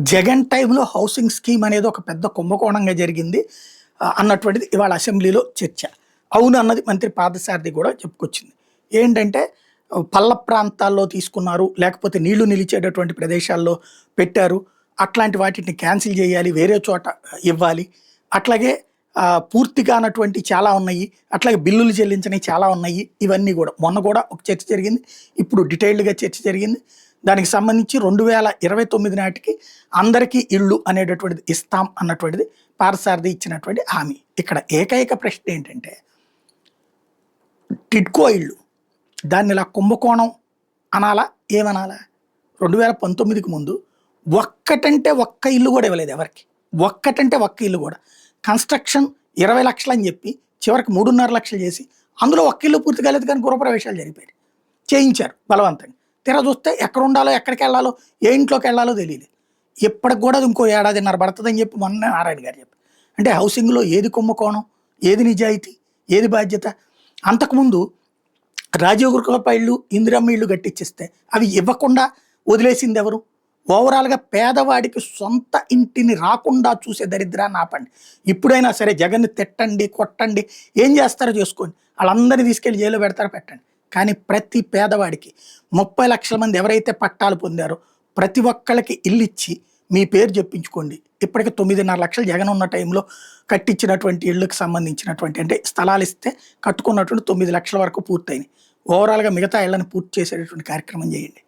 జగన్ టైంలో housing scheme అనేది ఒక పెద్ద కుంభకోణంగా జరిగింది అన్నటువంటిది ఇవాళ అసెంబ్లీలో చర్చ. అవును అన్నది మంత్రి పార్థసారథి కూడా చెప్పుకొచ్చింది. ఏంటంటే పల్ల ప్రాంతాల్లో తీసుకున్నారు, లేకపోతే నీళ్లు నిలిచేటటువంటి ప్రదేశాల్లో పెట్టారు. అట్లాంటి వాటిని క్యాన్సిల్ చేయాలి, వేరే చోట ఇవ్వాలి. అట్లాగే పూర్తి కానటువంటి చాలా ఉన్నాయి. అట్లాగే బిల్లులు చెల్లించినవి చాలా ఉన్నాయి. ఇవన్నీ కూడా మొన్న కూడా ఒక చర్చ జరిగింది. ఇప్పుడు డీటెయిల్డ్గా చర్చ జరిగింది. దానికి సంబంధించి 2029 నాటికి అందరికీ ఇళ్ళు అనేటటువంటిది ఇస్తాం అన్నటువంటిది పార్థసారథి ఇచ్చినటువంటి హామీ. ఇక్కడ ఏకైక ప్రశ్న ఏంటంటే టిడ్కో ఇళ్ళు దాన్ని ఇలా కుంభకోణం అనాలా, ఏమనాలా? 2019కి ముందు ఒక్కటంటే ఒక్క ఇల్లు కూడా ఇవ్వలేదు ఎవరికి. ఒక్కటంటే ఒక్క ఇల్లు కూడా కన్స్ట్రక్షన్ 20 లక్షలు అని చెప్పి చివరికి 3.5 లక్షలు చేసి అందులో ఒక్క ఇల్లు పూర్తి కాలేదు, కానీ గృహప్రవేశాలు జరిపారు, చేయించారు బలవంతంగా. తీరా చూస్తే ఎక్కడ ఉండాలో, ఎక్కడికి వెళ్ళాలో, ఏ ఇంట్లోకి వెళ్ళాలో తెలియదు. ఇప్పటికి కూడా ఇంకో 1.5 ఏడాది పడుతుందని చెప్పి మొన్న నారాయణ గారు చెప్పారు. అంటే హౌసింగ్లో ఏది కుంభకోణం, ఏది నిజాయితీ, ఏది బాధ్యత? అంతకుముందు రాజీవ్ గృహ ఇళ్ళు, ఇందిరమ్మ ఇళ్ళు కట్టించిస్తే అవి ఇవ్వకుండా వదిలేసింది ఎవరు? ఓవరాల్గా పేదవాడికి సొంత ఇంటిని రాకుండా చూసే దరిద్రాన్ని ఆపండి. ఇప్పుడైనా సరే జగన్ని తిట్టండి, కొట్టండి, ఏం చేస్తారో చేసుకోండి, వాళ్ళందరినీ తీసుకెళ్ళి జైల్లో పెడతారో పెట్టండి. కానీ ప్రతి పేదవాడికి 30 లక్షల మంది ఎవరైతే పట్టాలు పొందారో ప్రతి ఒక్కళ్ళకి ఇల్లు ఇచ్చి మీ పేరు చెప్పించుకోండి. ఇప్పటికే 9.5 లక్షలు జగన్ ఉన్న టైంలో కట్టించినటువంటి ఇళ్ళకి సంబంధించినటువంటి, అంటే స్థలాలు ఇస్తే కట్టుకున్నటువంటి 9 లక్షల వరకు పూర్తయినాయి. ఓవరాల్గా మిగతా ఇళ్ళని పూర్తి చేసేటటువంటి కార్యక్రమం చేయండి.